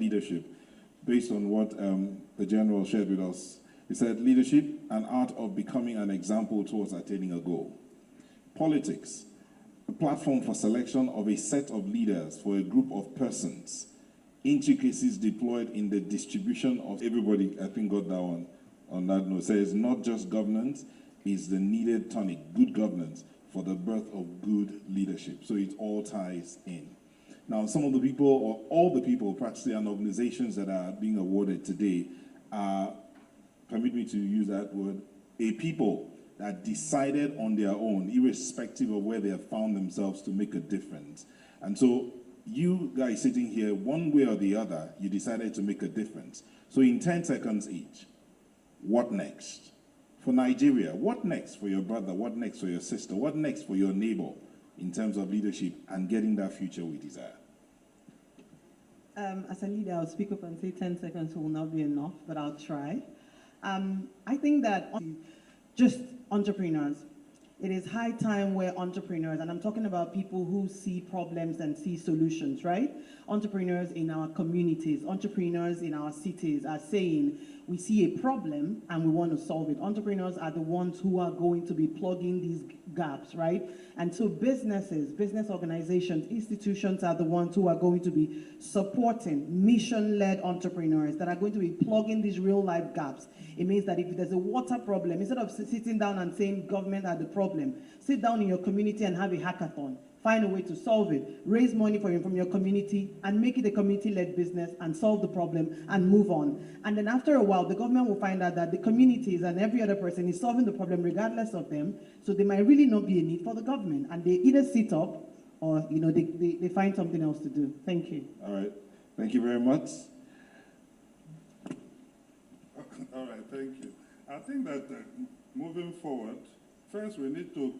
leadership based on what the General shared with us. He said, leadership, an art of becoming an example towards attaining a goal. Politics, a platform for selection of a set of leaders for a group of persons. Intricacies deployed in the distribution of everybody, I think got that one on that note. Says not just governance is the needed tonic, good governance for the birth of good leadership. So it all ties in. Now, some of the people, or all the people practically and organizations that are being awarded today are, permit me to use that word, a people that decided on their own, irrespective of where they have found themselves, to make a difference. And so you guys sitting here, one way or the other, you decided to make a difference. So in 10 seconds each, what next? For Nigeria, what next for your brother? What next for your sister? What next for your neighbor in terms of leadership and getting that future we desire? As a leader, I'll speak up and say 10 seconds will not be enough, but I'll try. I think that just entrepreneurs, it is high time where entrepreneurs, and I'm talking about people who see problems and see solutions, right? Entrepreneurs in our communities, entrepreneurs in our cities are saying, we see a problem and we want to solve it. Entrepreneurs are the ones who are going to be plugging these gaps, right? And so businesses, business organizations, institutions are the ones who are going to be supporting mission-led entrepreneurs that are going to be plugging these real-life gaps. It means that if there's a water problem, instead of sitting down and saying government had the problem, sit down in your community and have a hackathon. Find a way to solve it, raise money from your community and make it a community-led business and solve the problem and move on. And then after a while, the government will find out that the communities and every other person is solving the problem regardless of them, so there might really not be a need for the government. And they either sit up or they find something else to do. Thank you. All right, thank you very much. All right, thank you. I think that moving forward, first we need to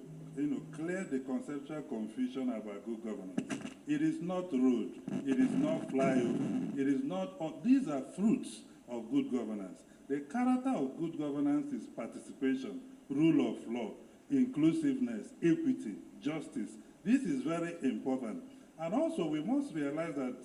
clear the conceptual confusion about good governance. It is not road, it is not flyover, it is not, these are fruits of good governance. The character of good governance is participation, rule of law, inclusiveness, equity, justice. This is very important. And also we must realize that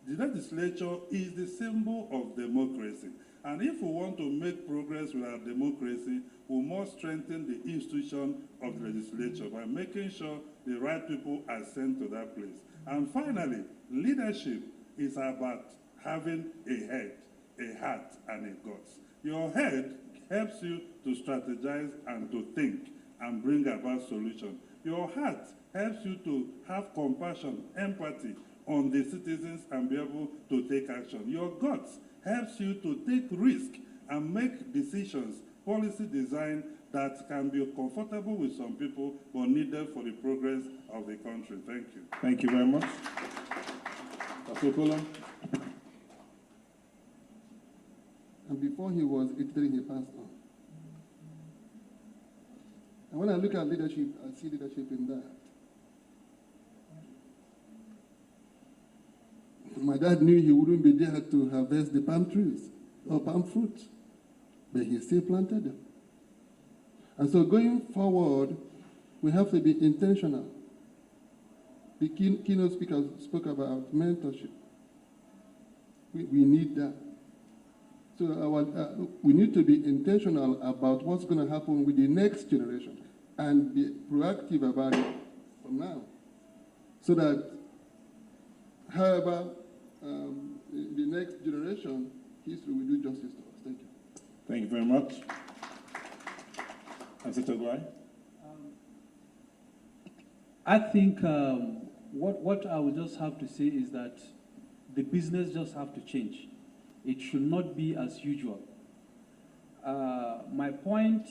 the legislature is the symbol of democracy. And if we want to make progress with our democracy, we must strengthen the institution of the legislature by making sure the right people are sent to that place. And finally, leadership is about having a head, a heart, and a guts. Your head helps you to strategize and to think and bring about solutions. Your heart helps you to have compassion, empathy on the citizens and be able to take action. Your guts helps you to take risk and make decisions, policy design that can be comfortable with some people but needed for the progress of the country. Thank you. Thank you very much. Asokola. And before he was 83, he passed on. And when I look at leadership, I see leadership in that. My dad knew he wouldn't be there to harvest the palm trees or palm fruit, but he still planted them. And so going forward, we have to be intentional. The keynote speaker spoke about mentorship. We need that. So we need to be intentional about what's going to happen with the next generation and be proactive about it from now. So that however the next generation, history will do justice to us. Thank you. Thank you very much. Answer Guy? I think what I would just have to say is that the business just have to change. It should not be as usual. My point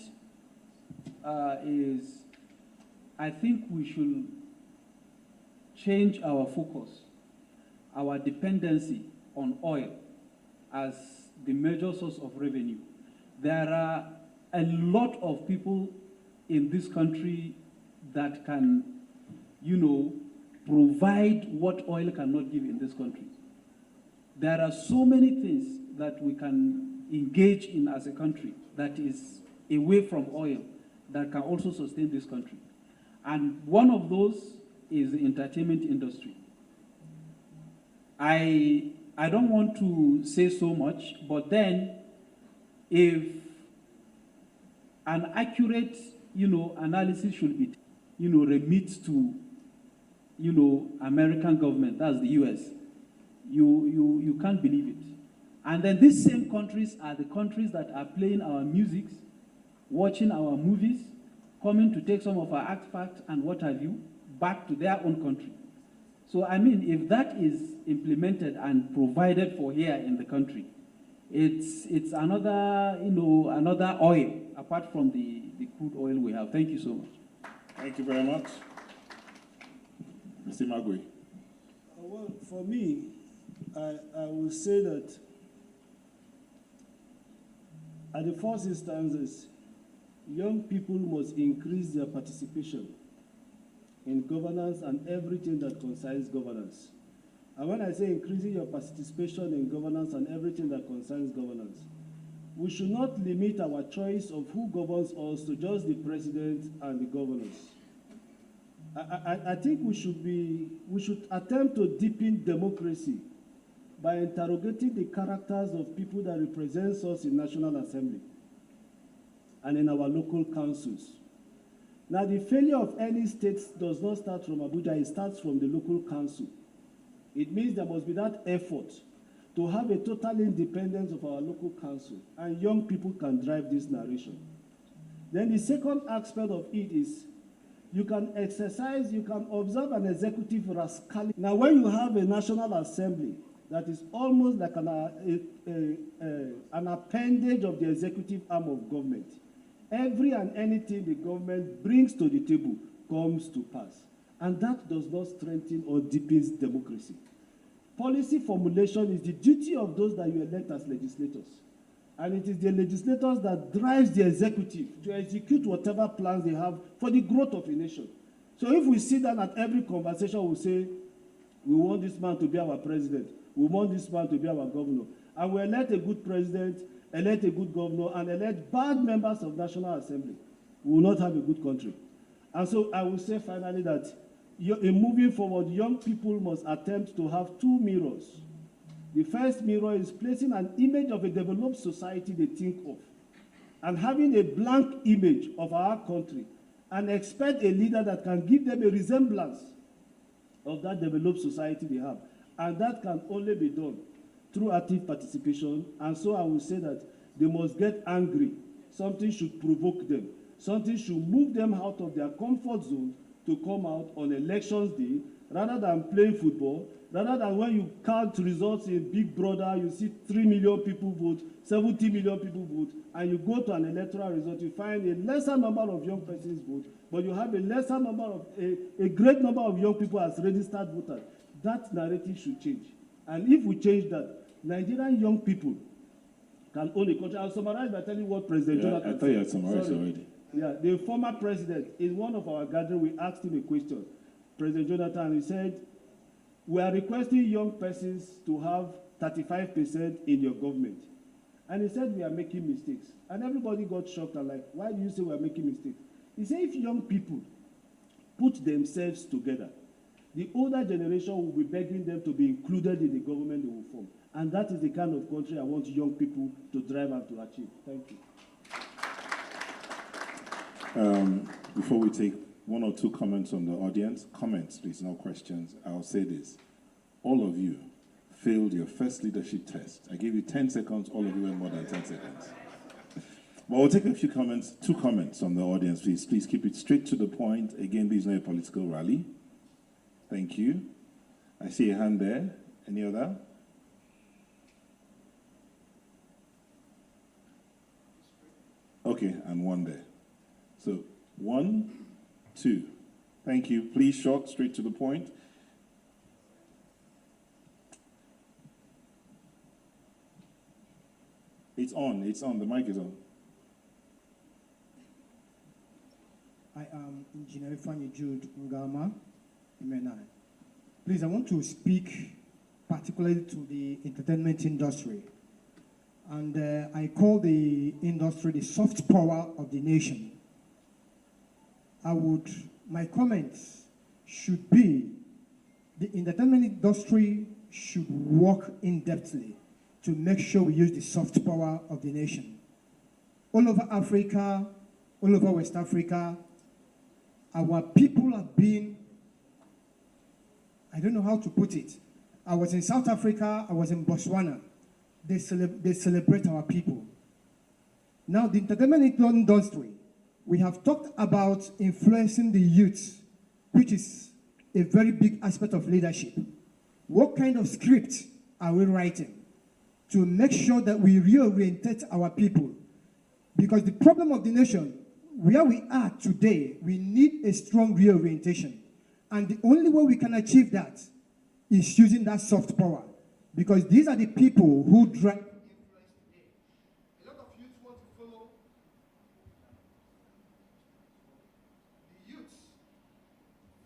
is I think we should change our focus, our dependency on oil as the major source of revenue. There are a lot of people in this country that can, provide what oil cannot give in this country. There are so many things that we can engage in as a country that is away from oil that can also sustain this country. And one of those is the entertainment industry. I I don't want to say so much, but then if an accurate, analysis should be, remit to, American government, that's the US, you can't believe it. And then these same countries are the countries that are playing our music, watching our movies, coming to take some of our artifacts and what have you back to their own country. So, I mean, if that is implemented and provided for here in the country, it's another, another oil apart from the crude oil we have. Thank you so much. Thank you very much. Mr. Magui. Well, for me, I will say that at the first instances, young people must increase their participation in governance and everything that concerns governance. And when I say increasing your participation in governance and everything that concerns governance, we should not limit our choice of who governs us to just the president and the governors. I think we should attempt to deepen democracy by interrogating the characters of people that represent us in National Assembly and in our local councils. Now, the failure of any state does not start from Abuja, it starts from the local council. It means there must be that effort to have a total independence of our local council, and young people can drive this narration. Then the second aspect of it is you can observe an executive rascality. Now, when you have a National Assembly that is almost like an appendage of the executive arm of government, every and anything the government brings to the table comes to pass. And that does not strengthen or deepens democracy. Policy formulation is the duty of those that you elect as legislators. And it is the legislators that drives the executive to execute whatever plans they have for the growth of a nation. So if we sit down at every conversation, we say, we want this man to be our president, we want this man to be our governor, and we elect a good president, elect a good governor, and elect bad members of National Assembly, we will not have a good country. And so I will say finally that in moving forward, young people must attempt to have two mirrors. The first mirror is placing an image of a developed society they think of, and having a blank image of our country, and expect a leader that can give them a resemblance of that developed society they have. And that can only be done through active participation. And so I will say that they must get angry. Something should provoke them. Something should move them out of their comfort zone to come out on elections day, rather than playing football, rather than when you count results in Big Brother, you see 3 million people vote, 70 million people vote, and you go to an electoral result, you find a lesser number of young persons vote, but you have a lesser number of, a great number of young people as registered voters. That narrative should change. And if we change that, Nigerian young people can own a country. I'll summarize by telling you what President Jonathan said. I thought you had summarized already. Yeah, the former president, in one of our gatherings, we asked him a question. President Jonathan, he said, we are requesting young persons to have 35% in your government. And he said, we are making mistakes. And everybody got shocked and like, why do you say we are making mistakes? He said, if young people put themselves together, the older generation will be begging them to be included in the government they will form. And that is the kind of country I want young people to drive and to achieve. Thank you. Before we take one or two comments from the audience, comments please, no questions, I'll say this. All of you failed your first leadership test. I gave you 10 seconds, all of you went more than 10 seconds. But we'll take a few comments, two comments from the audience, please. Please keep it straight to the point. Again, this is not a political rally. Thank you. I see a hand there. Any other? Okay, and one there. So, 1, 2. Thank you. Please, short, straight to the point. It's on, the mic is on. I am Engineer Fanny Jude Ngama, MNI. Please, I want to speak particularly to the entertainment industry. And I call the industry the soft power of the nation. My comments should be the entertainment industry should work in-depthly to make sure we use the soft power of the nation. All over Africa, all over West Africa, our people have been, I don't know how to put it. I was in South Africa, I was in Botswana. They celebrate our people. Now, the entertainment industry, we have talked about influencing the youth, which is a very big aspect of leadership. What kind of script are we writing to make sure that we reorientate our people? Because the problem of the nation, where we are today, we need a strong reorientation. And the only way we can achieve that is using that soft power. Because these are the people who drive influence today. A lot of youth want to follow. The youth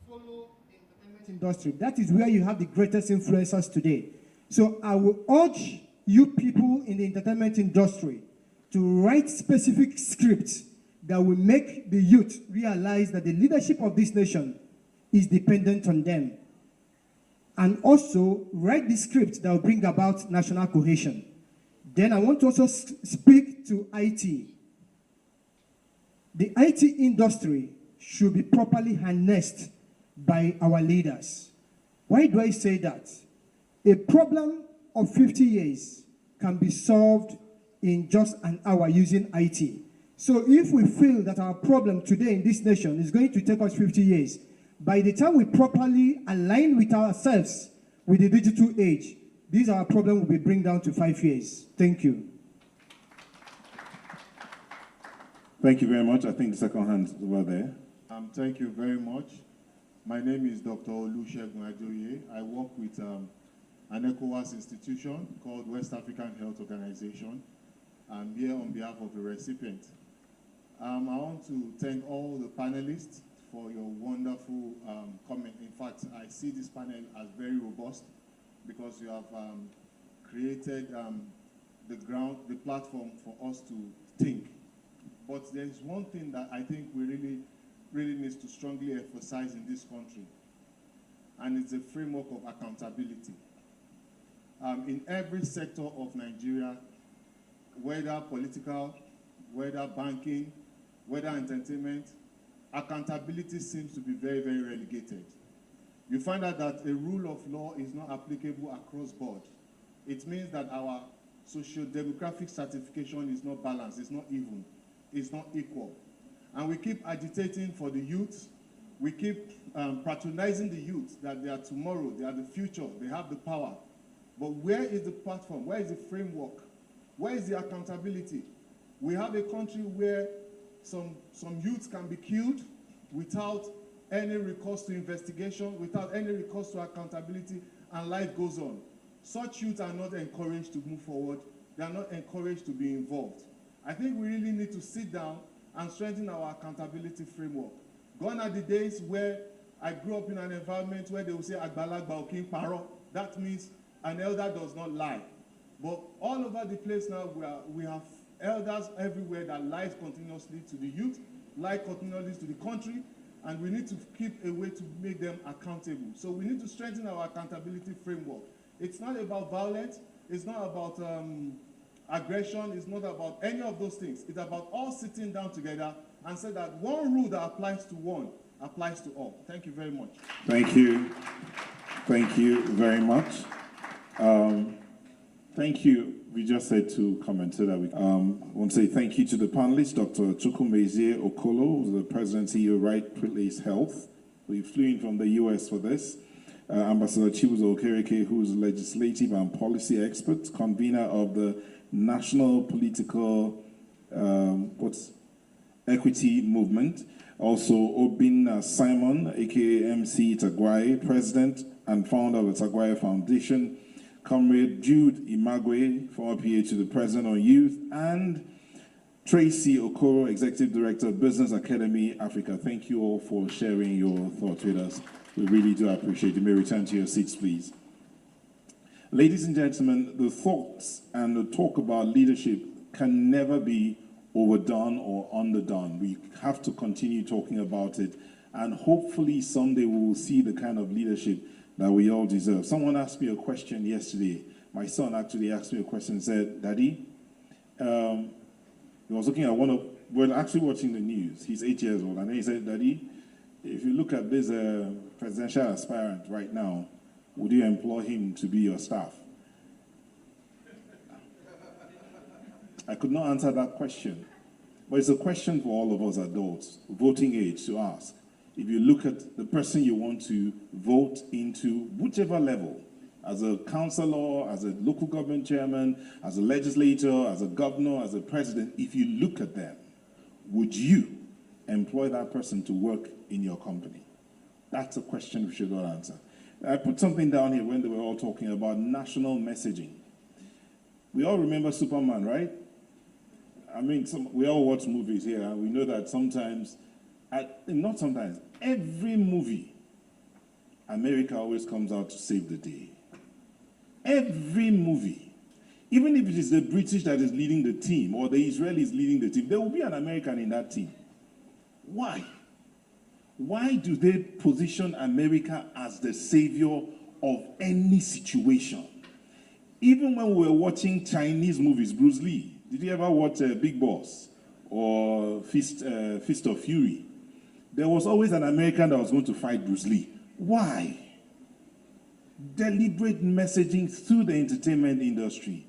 follow the entertainment industry. That is where you have the greatest influencers today. So I will urge you people in the entertainment industry to write specific scripts that will make the youth realize that the leadership of this nation is dependent on them. And also write the script that will bring about national cohesion. Then I want to also speak to IT. The IT industry should be properly harnessed by our leaders. Why do I say that? A problem of 50 years can be solved in just an hour using IT. So if we feel that our problem today in this nation is going to take us 50 years, by the time we properly align with ourselves with the digital age, this our problem will be bring down to 5 years. Thank you. Thank you very much. I think the second hand is over there. Thank you very much. My name is Dr. Olusegun Ajoye. I work with an ECOWAS institution called West African Health Organization. I'm here on behalf of the recipient. I want to thank all the panelists for your wonderful comment. In fact, I see this panel as very robust because you have created the platform for us to think. But there is one thing that I think we really need to strongly emphasize in this country, and it's a framework of accountability. In every sector of Nigeria, whether political, whether banking, whether entertainment, accountability seems to be very, very relegated. You find out that a rule of law is not applicable across board. It means that our socio-demographic stratification is not balanced, it's not even, it's not equal. And we keep agitating for the youth, we keep patronizing the youth that they are tomorrow, they are the future, they have the power. But where is the platform? Where is the framework? Where is the accountability? We have a country where some youths can be killed without any recourse to investigation, without any recourse to accountability, and life goes on. Such youths are not encouraged to move forward. They are not encouraged to be involved. I think we really need to sit down and strengthen our accountability framework. Gone are the days where I grew up in an environment where they would say, "Agbalagba o kin paro." That means an elder does not lie. But all over the place now, we have elders everywhere that lie continuously to the youth, lie continuously to the country, and we need to keep a way to make them accountable. So we need to strengthen our accountability framework. It's not about violence, it's not about aggression, it's not about any of those things. It's about all sitting down together and say that one rule that applies to one applies to all. Thank you very much. Thank you. Thank you very much. Thank you. We just said to comment so that we want to say thank you to the panelists, Dr. Chukwumezie Okolo, the President CEO, Right Place Health. We flew in from the US for this. Ambassador Chibuzo Okereke, who is a legislative and policy expert, convener of the National Political Equity Movement. Also, Obin Simon, aka MC Tagwaye, President and founder of the Tagwaye Foundation. Comrade Jude Imagwe, former PA to the President on Youth, and Tracy Okoro, Executive Director of Business Academy Africa. Thank you all for sharing your thoughts with us. We really do appreciate it. You may return to your seats, please. Ladies and gentlemen, the thoughts and the talk about leadership can never be overdone or underdone. We have to continue talking about it, and hopefully someday we will see the kind of leadership that we all deserve. Someone asked me a question yesterday. My son actually asked me a question and said, Daddy, he was looking at actually watching the news. He's 8 years old. And then he said, Daddy, if you look at this presidential aspirant right now, would you employ him to be your staff? I could not answer that question. But it's a question for all of us adults, voting age, to ask. If you look at the person you want to vote into, whichever level, as a councillor, as a local government chairman, as a legislator, as a governor, as a president, if you look at them, would you employ that person to work in your company? That's a question we should all answer. I put something down here when they were all talking about national messaging. We all remember Superman, right? I mean, we all watch movies here, and we know that sometimes, not sometimes, every movie, America always comes out to save the day. Every movie. Even if it is the British that is leading the team, or the Israelis leading the team, there will be an American in that team. Why? Why do they position America as the savior of any situation? Even when we were watching Chinese movies, Bruce Lee, did you ever watch Big Boss or Fist of Fury? There was always an American that was going to fight Bruce Lee. Why? Deliberate messaging through the entertainment industry.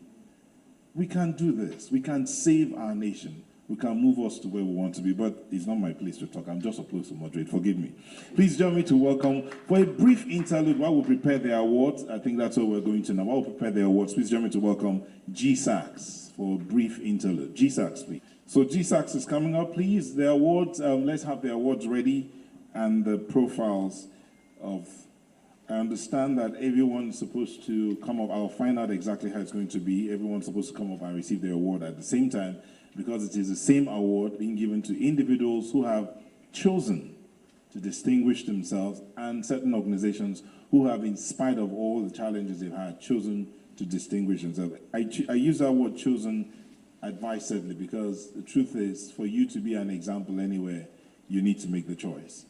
We can do this. We can save our nation. We can move us to where we want to be, but it's not my place to talk. I'm just supposed to moderate. Forgive me. Please join me to welcome, for a brief interlude while we prepare the awards. I think that's what we're going to now. While we prepare the awards, please join me to welcome G Sachs for a brief interlude. G Sachs, please. So G Sachs is coming up, please. The awards, let's have the awards ready and the profiles of... I understand that everyone's supposed to come up. I'll find out exactly how it's going to be. Everyone's supposed to come up and receive their award at the same time, because it is the same award being given to individuals who have chosen to distinguish themselves, and certain organizations who have, in spite of all the challenges they've had, chosen to distinguish themselves. I use that word chosen advisedly, because the truth is, for you to be an example anywhere, you need to make the choice.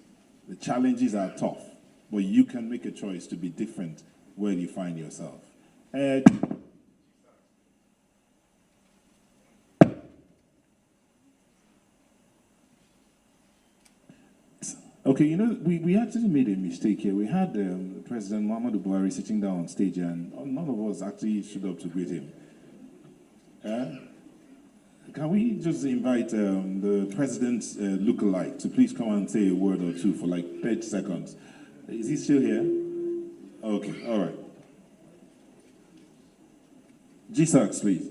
The challenges are tough, but you can make a choice to be different where you find yourself. Okay, you know, we actually made a mistake here. We had President Muhammadu Buhari sitting down on stage, and none of us actually stood up to greet him. Can we just invite the president's lookalike to please come and say a word or two for like 30 seconds? Is he still here? Okay, all right. G Sachs, please.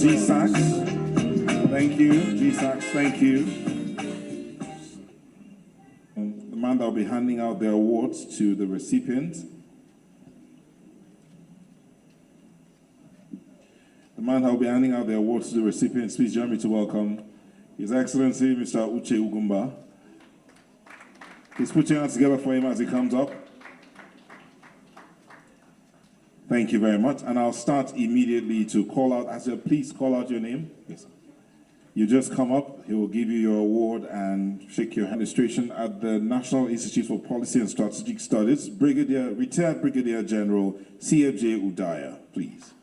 G-Sax. Thank you. G-Sax, thank you. The man that will be handing out the awards to the recipients. The man that will be handing out the awards to the recipients, please join me to welcome His Excellency Mr. Uche Ugumba. Please put your hands together for him as he comes up. Thank you very much. And I'll start immediately to call out. Please call out your name. Yes. You just come up. He will give you your award and shake your administration at the National Institute for Policy and Strategic Studies, retired Brigadier General CFJ Udaya, please.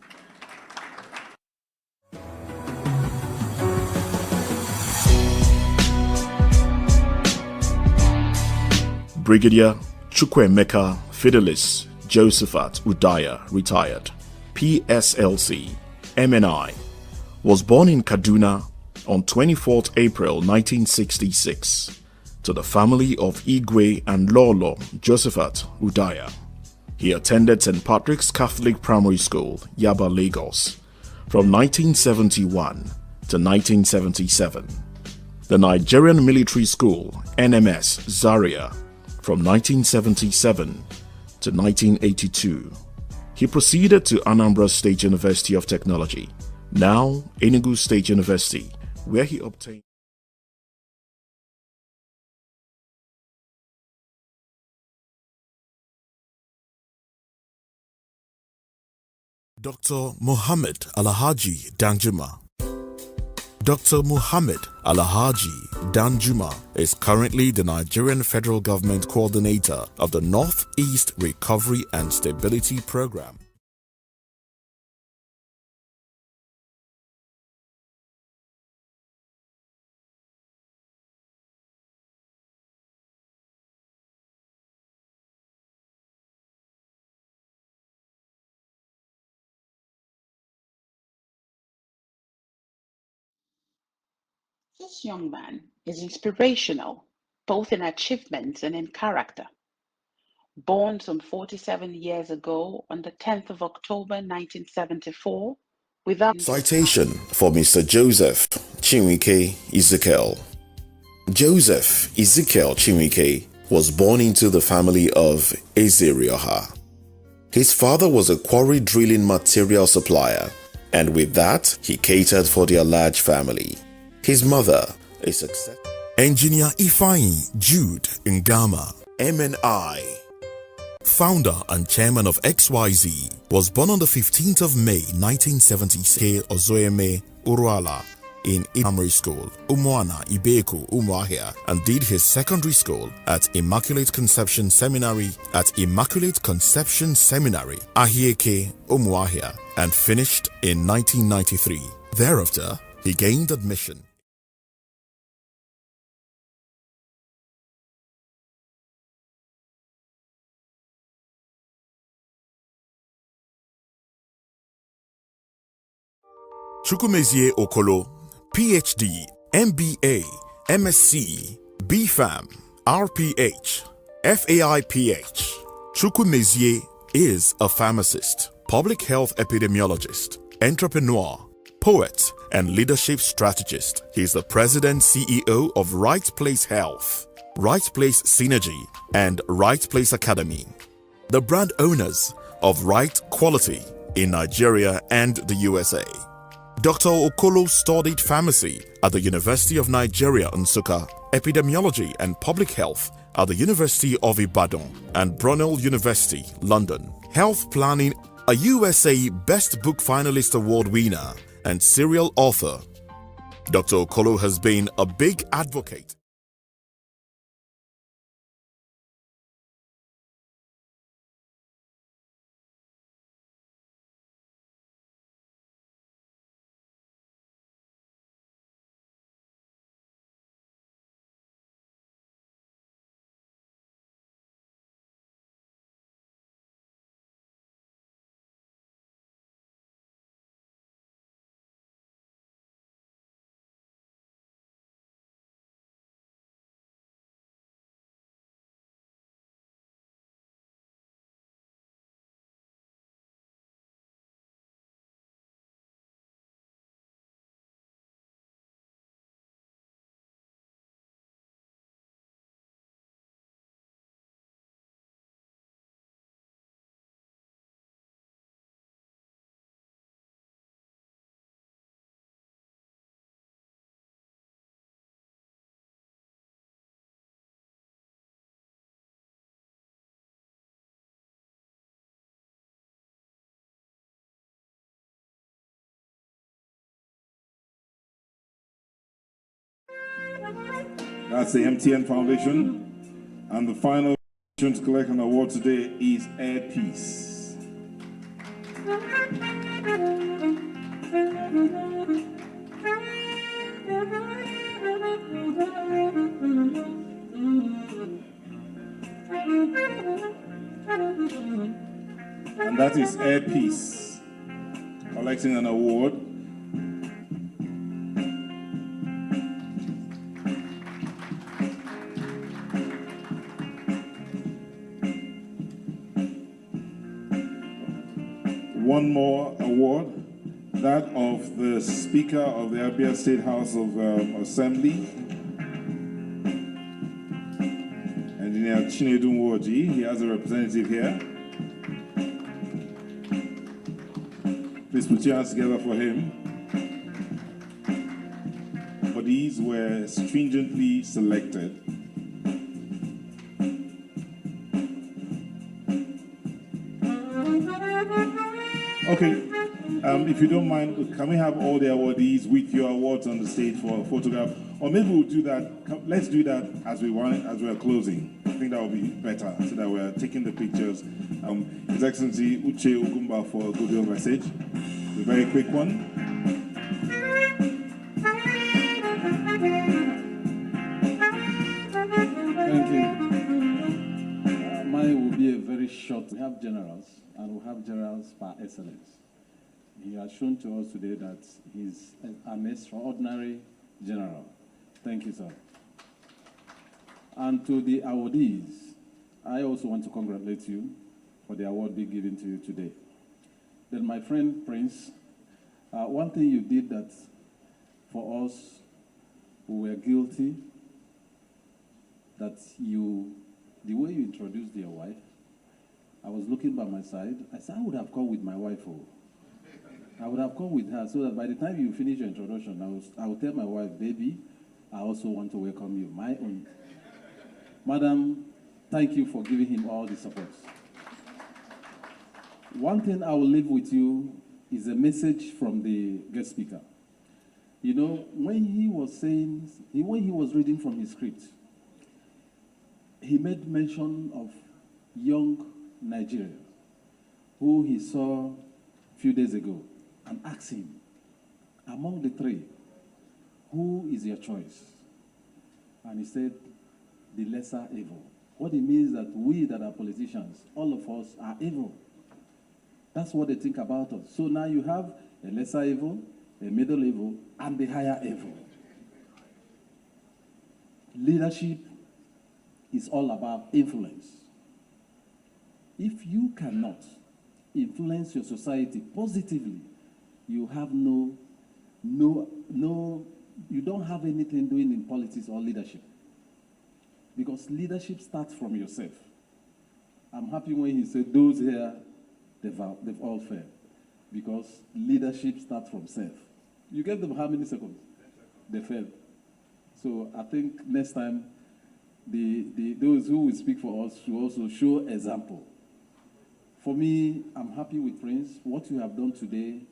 Brigadier Chukwemeka Fidelis Josephat Udaya, retired, PSLC, MNI, was born in Kaduna on 24th April 1966 to the family of Igwe and Lolo Josephat Udaya. He attended St. Patrick's Catholic Primary School, Yaba, Lagos, from 1971 to 1977, the Nigerian Military School, NMS, Zaria, from 1977 to 1982. He proceeded to Anambra State University of Technology, now Enugu State University, where he obtained Dr. Muhammad Alhaji Danjuma. Dr. Muhammad Alhaji Danjuma is currently the Nigerian Federal Government Coordinator of the Northeast Recovery and Stability Program. This young man is inspirational, both in achievements and in character. Born some 47 years ago on the 10th of October 1974, without Citation for Mr. Joseph Chinwike Ezekiel. Joseph Ezekiel Chinwike was born into the family of Ezerioha. His father was a quarry drilling material supplier, and with that, he catered for their large family. His mother, a successful engineer Ifeanyi Jude Ngama, MNI, founder and chairman of XYZ, was born on the 15th of May 1976 Ozoeme Uruala in primary school, Umuana Ibeku Umuahia, and did his secondary school at Immaculate Conception Seminary Ahieke Umuahia, and finished in 1993. Thereafter, he gained admission Chukwumezie Okolo, PhD, MBA, MSc, BFAM, RPH, FAIPH. Chukwumezie is a pharmacist, public health epidemiologist, entrepreneur, poet, and leadership strategist. He is the president CEO of Right Place Health, Right Place Synergy, and Right Place Academy, the brand owners of Right Quality in Nigeria and the USA. Dr. Okolo studied pharmacy at the University of Nigeria, Nsukka, epidemiology and public health at the University of Ibadan and Brunel University, London. Health planning, a USA Best Book Finalist Award winner and serial author. Dr. Okolo has been a big advocate That's the MTN Foundation. And the final to collect an award today is Air Peace. And that is Air Peace collecting an award. One more award, that of the Speaker of the Abia State House of Assembly, Engineer Chinedu Nwoji. He has a representative here. Please put your hands together for him. But these were stringently selected. Okay, if you don't mind, can we have all the awardees with your awards on the stage for a photograph? Or maybe we'll do that, let's do that as we're closing. I think that will be better, so that we're taking the pictures. His Excellency Uche Ugumba for a goodwill message. A very quick one. Thank you. Mine will be a very short. We have generals, and we have generals par excellence. He has shown to us today that he's an extraordinary general. Thank you, sir. And to the awardees, I also want to congratulate you for the award being given to you today. Then, my friend Prince, one thing you did that for us who were guilty, that the way you introduced your wife, I was looking by my side. I said, I would have come with my wife. I would have come with her so that by the time you finish your introduction, I will tell my wife, baby, I also want to welcome you. My own. Madam, thank you for giving him all the support. One thing I will leave with you is a message from the guest speaker. You know, when he was reading from his script, he made mention of young Nigeria, who he saw a few days ago, and asked him, among the three, who is your choice? And he said, the lesser evil. What it means that we that are politicians, all of us are evil. That's what they think about us. So now you have a lesser evil, a middle evil, and the higher evil. Leadership is all about influence. If you cannot influence your society positively, you have you don't have anything doing in politics or leadership. Because leadership starts from yourself. I'm happy when he said those here, they've all failed. Because leadership starts from self. You gave them how many seconds? They failed. So I think next time, those who will speak for us should also show example. For me, I'm happy with Prince. What you have done today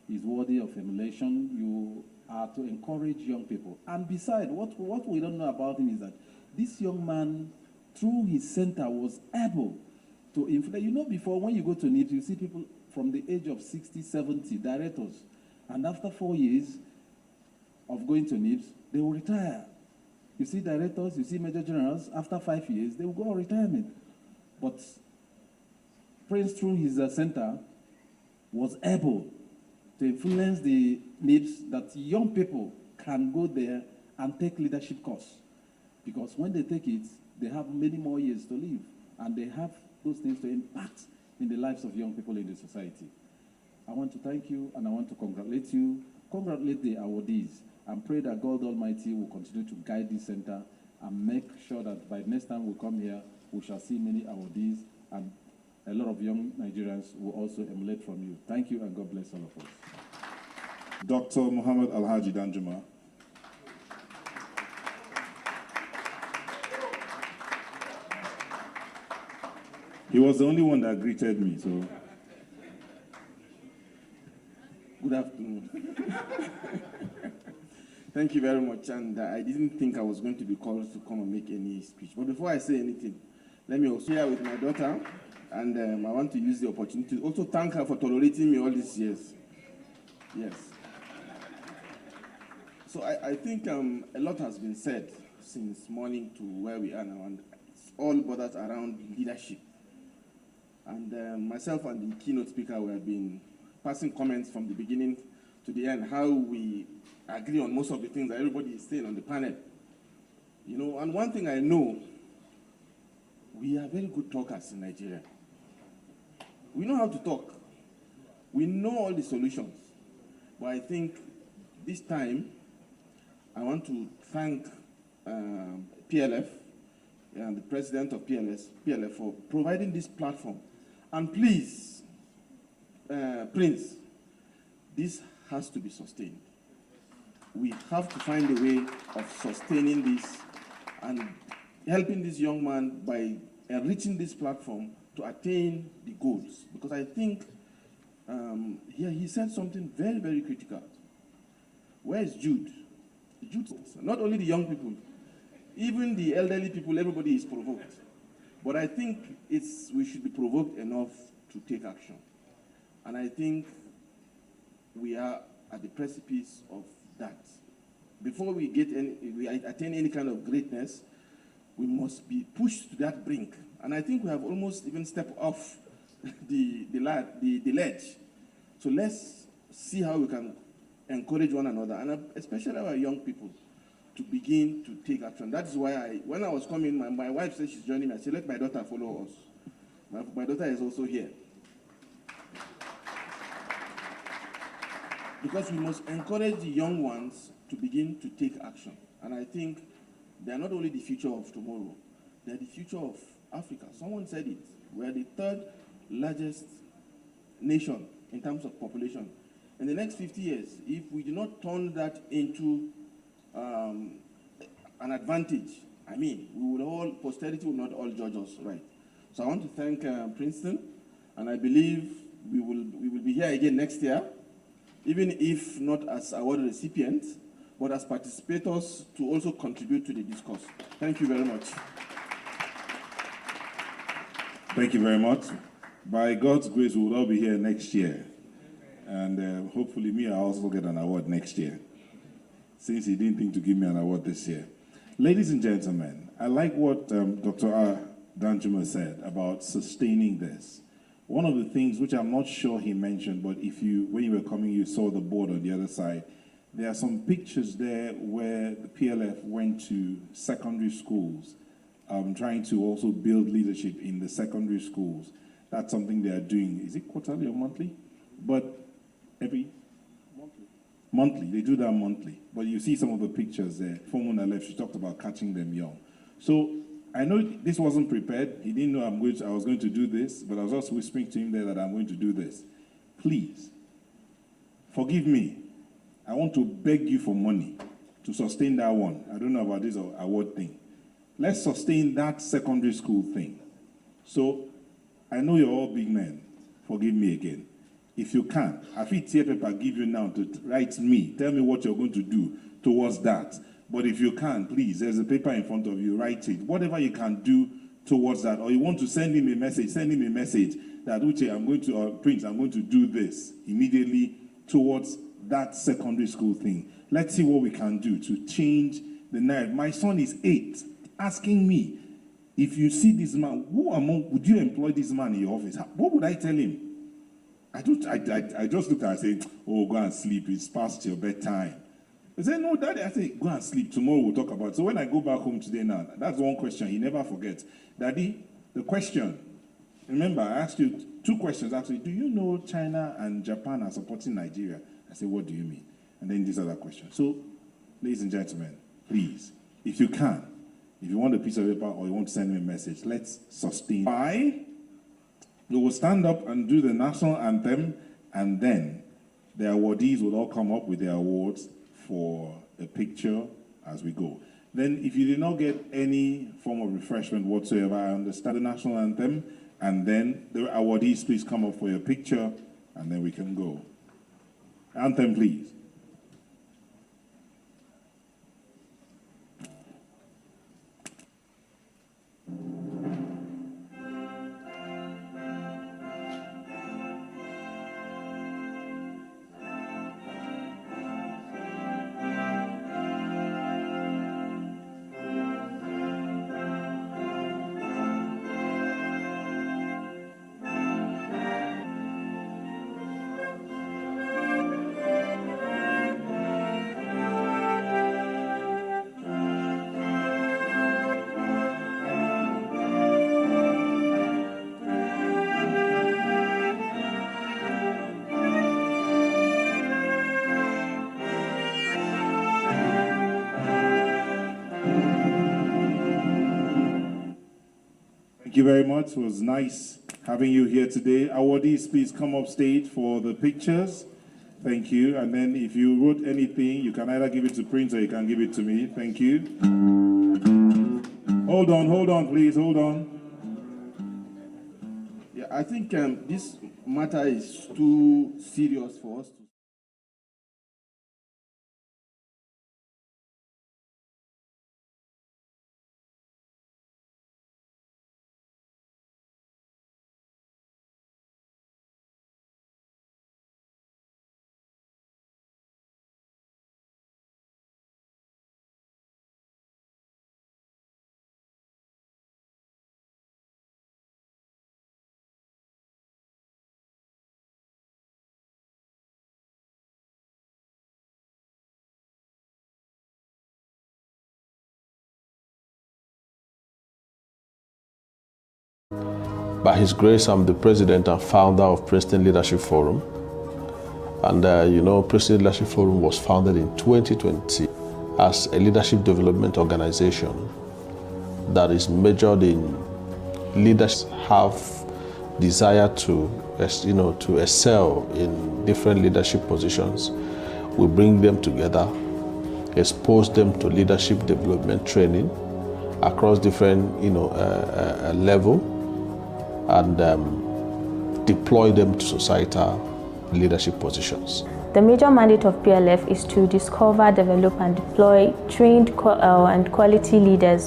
is worthy of emulation. You are to encourage young people. And besides, what we don't know about him is that this young man, through his center, was able to influence. You know, before, when you go to NIPS, you see people from the age of 60, 70, directors. And after 4 years of going to NIPS, they will retire. You see directors, you see major generals, after 5 years, they will go on retirement. But Prince, through his center, was able to influence the NIPS that young people can go there and take leadership course. Because when they take it, they have many more years to live, and they have those things to impact in the lives of young people in the society. I want to thank you, and I want to congratulate you, congratulate the awardees, and pray that God Almighty will continue to guide this center and make sure that by next time we come here, we shall see many awardees, and a lot of young Nigerians will also emulate from you. Thank you, and God bless all of us. Dr. Muhammad Alhaji Danjuma. He was the only one that greeted me, so. Good afternoon. Thank you very much. And I didn't think I was going to be called to come and make any speech. But before I say anything, let me also share with my daughter, and I want to use the opportunity to also thank her for tolerating me all these years. Yes. So I think a lot has been said since morning to where we are now, and it's all bothered around leadership. And myself and the keynote speaker, we have been passing comments from the beginning to the end, how we agree on most of the things that everybody is saying on the panel. You know, and one thing I know, we are very good talkers in Nigeria. We know how to talk. We know all the solutions. But I think this time, I want to thank PLF and the president of PLF for providing this platform. And please, Prince, this has to be sustained. We have to find a way of sustaining this and helping this young man by enriching this platform to attain the goals. Because I think here he said something very, very critical. Where is Jude? Jude, not only the young people, even the elderly people, everybody is provoked. But I think we should be provoked enough to take action. And I think we are at the precipice of that. Before we attain any kind of greatness, we must be pushed to that brink. And I think we have almost even stepped off the ledge. So let's see how we can encourage one another, and especially our young people, to begin to take action. That's why when I was coming, my wife said she's joining me. I said, let my daughter follow us. My daughter is also here. Because we must encourage the young ones to begin to take action. And I think they are not only the future of tomorrow, they are the future of Africa. Someone said it. We are the third largest nation in terms of population. In the next 50 years, if we do not turn that into an advantage, I mean, posterity will not all judge us right. So I want to thank Princeton, and I believe we will be here again next year, even if not as award recipients, but as participators to also contribute to the discourse. Thank you very much. Thank you very much. By God's grace, we will all be here next year. And hopefully me, I'll also get an award next year, since he didn't think to give me an award this year. Ladies and gentlemen, I like what Dr. Danjuma said about sustaining this. One of the things which I'm not sure he mentioned, but when you were coming, you saw the board on the other side. There are some pictures there where the PLF went to secondary schools, trying to also build leadership in the secondary schools. That's something they are doing. Is it quarterly or monthly? But every monthly. They do that monthly. But you see some of the pictures there. Fomuna left, she talked about catching them young. So I know this wasn't prepared. He didn't know I was going to do this, but I was also whispering to him there that I'm going to do this. Please, forgive me. I want to beg you for money to sustain that one. I don't know about this award thing. Let's sustain that secondary school thing. So I know you're all big men. Forgive me again. If you can, I feel tear paper give you now to write me. Tell me what you're going to do towards that. But if you can, please, there's a paper in front of you, write it. Whatever you can do towards that. Or you want to send him a message, send him a message that, Uche, Prince, I'm going to do this immediately towards that secondary school thing. Let's see what we can do to change the narrative. My son is 8, asking me, if you see this man, would you employ this man in your office? What would I tell him? I just looked at him and said, oh, go and sleep. It's past your bedtime. He said, no, Daddy. I said, go and sleep. Tomorrow we'll talk about it. So when I go back home today now, that's one question he never forgets. Daddy, the question, remember, I asked you 2 questions actually. Do you know China and Japan are supporting Nigeria? I said, what do you mean? And then this other question. So, ladies and gentlemen, please, if you can, if you want a piece of paper or you want to send me a message, let's sustain. We will stand up and do the national anthem, and then the awardees will all come up with their awards for a picture as we go. Then if you did not get any form of refreshment whatsoever, I understand the national anthem, and then the awardees, please come up for your picture, and then we can go. Anthem, please. Thank you very much. It was nice having you here today. Awardees, please come up stage for the pictures. Thank you. And then if you wrote anything, you can either give it to Prince or you can give it to me. Thank you. Hold on, please, hold on. Yeah, I think this matter is too serious for us to By His grace, I'm the president and founder of Princeton Leadership Forum. And Princeton Leadership Forum was founded in 2020 as a leadership development organization that is majored in leaders have desire to excel in different leadership positions. We bring them together, expose them to leadership development training across different level, and deploy them to societal leadership positions. The major mandate of PLF is to discover, develop, and deploy trained and quality leaders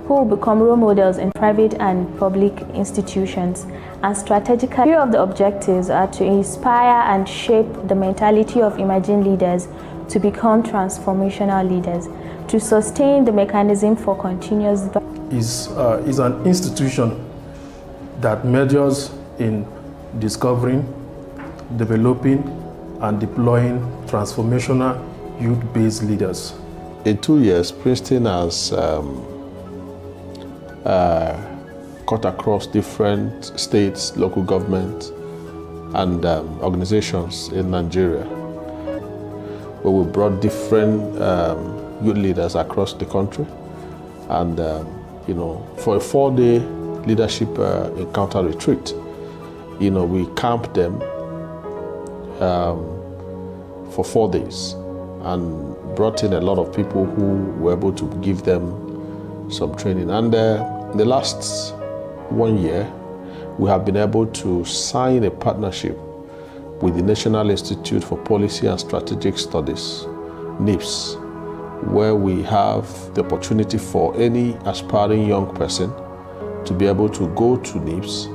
who will become role models in private and public institutions. And strategically, few of the objectives are to inspire and shape the mentality of emerging leaders to become transformational leaders, to sustain the mechanism for continuous is an institution that measures in discovering, developing, and deploying transformational youth-based leaders. In 2 years, Princeton has cut across different states, local governments, and organizations in Nigeria, where we brought different youth leaders across the country, and for a 4-day leadership encounter retreat, we camped them for 4 days and brought in a lot of people who were able to give them some training. And in the last 1 year, we have been able to sign a partnership with the National Institute for Policy and Strategic Studies, NIPS, where we have the opportunity for any aspiring young person to be able to go to NIPS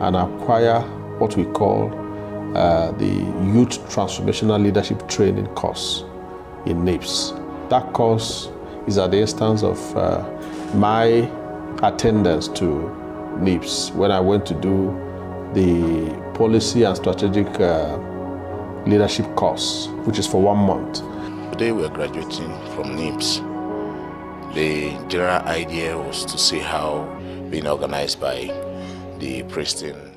and acquire what we call the Youth Transformational Leadership Training course in NIPS. That course is at the instance of my attendance to NIPS when I went to do the Policy and Strategic Leadership course, which is for 1 month. Today we are graduating from NIPS. The general idea was to see how being organized by the Princeton